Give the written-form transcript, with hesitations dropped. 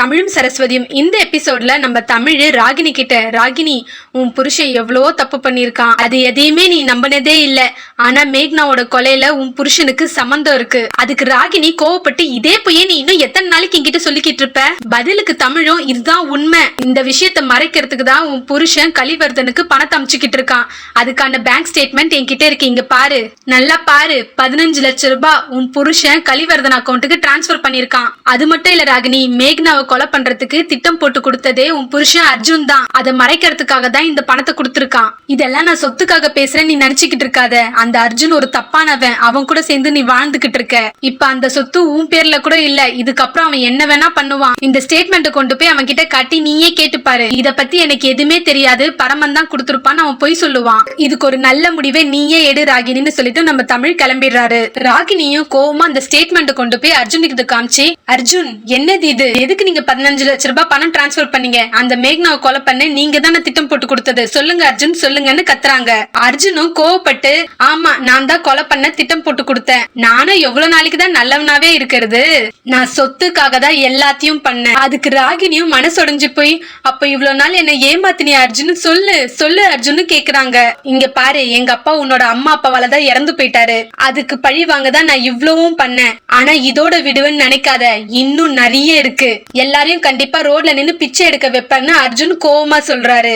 தமிழும் சரஸ்வதியும் இந்த எபிசோட்ல நம்ம தமிழ் ராகினி கிட்ட, ராகினி உன் புருஷன் எவ்வளவோ தப்பு பண்ணிருக்கான், அது எதையுமே நீ நம்பினதே இல்ல, ஆனா மேக்னாவோட கொலையில உன் புருஷனுக்கு சம்பந்தம் இருக்கு. அதுக்கு ராகினி கோவப்பட்டு, இதே போய் நீ இன்னும் எத்தனை நாளைக்கு என்கிட்ட சொல்லிக்கிட்டு இருப்ப? பதிலுக்கு தமிழும், இதுதான் உண்மை, இந்த விஷயத்த மறைக்கிறதுக்கு தான் உன் புருஷன் கலிவர்தனுக்கு பணத்தை அமுச்சுக்கிட்டு இருக்கான், அதுக்கான பேங்க் ஸ்டேட்மெண்ட் என்கிட்ட இருக்கு, இங்க பாரு, நல்லா பாரு, 15 லட்சம் ரூபாய் உன் புருஷன் கலிவர்தன் அக்கௌண்ட்டுக்கு டிரான்ஸ்பர் பண்ணிருக்கான். அது மட்டும் இல்ல ராகினி, மேக்னாவை கொலை பண்றதுக்கு திட்டம் போட்டு கொடுத்ததே உன் புருஷன் அர்ஜுன் தான், அதை மறைக்கிறதுக்காக தான் இந்த பணத்தை கொடுத்திருக்கான். இதெல்லாம் நான் சொத்துக்காக பேசுறேன் நீ நினைச்சுக்கிட்டு இருக்காத, அந்த அர்ஜுன் ஒரு தப்பானவன், அவன் கூட சேர்ந்து நீ வாழ்ந்துகிட்டு இருக்க. இப்ப அந்த சொத்து உன் பேர்ல கூட இல்ல, இதுக்கப்புறம் அவன் என்ன வேணா பண்ணுவான். இந்த ஸ்டேட்மெண்ட் கொண்டு போய் அவன் கிட்ட காட்டி நீயே கேட்டுப்பாரு, இத பத்தி எனக்கு எதுவுமே தெரியாது, பரமன் தான் கொடுத்திருப்பான்னு அவன் போய் சொல்லுவான். இதுக்கு ஒரு நல்ல முடிவை நீயே எடு ராகினின்னு சொல்லிட்டு நம்ம தமிழ் கிளம்பிடுறாரு. ராகினியும் கோவமா அந்த ஸ்டேட்மெண்ட் கொண்டு போய் அர்ஜுனுக்கு காமிச்சு, அர்ஜுன் என்னது இது, எதுக்கு நீங்க 15 லட்சம் ரூபாய் பணம் டிரான்ஸ்பர் பண்ணீங்க, அந்த மேக்னாவை கொலை பண்ண நீங்க தானே திட்டம் போட்டு கொடுத்தது, சொல்லுங்க அர்ஜுன் சொல்லுங்கன்னு கத்துறாங்க. அர்ஜுனும் கோவப்பட்டு, ஆமா நான் தான் கொலை பண்ண திட்டம் போட்டு கொடுத்தேன், நானும் எவ்வளவு நாளைக்கு தான் நல்லவனாவே இருக்கிறது, நான் சொத்துக்காக தான் எல்லாத்தையும் பண்ணேன். அதுக்கு ராகினியும் மனசொடைஞ்சு போய், அப்ப இவ்வளவு நாள் என்ன ஏமாத்தினியா அர்ஜுன், சொல்லு சொல்லு அர்ஜுன் கேக்குறாங்க. இங்க பாரு, எங்க அப்பா உன்னோட அம்மா அப்பாவால தான் இறந்து போயிட்டாரு, அதுக்கு பழி வாங்க தான் நான் இவ்வளவும் பண்ணேன், ஆனா இதோட விடுவேன்னு நினைக்காத, இன்னும் நிறைய இருக்கு, எல்லாரையும் கண்டிப்பா ரோட்ல நின்னு பிச்சை எடுக்க வைப்பேன்னு அர்ஜுன் கோவமா சொல்றாரு.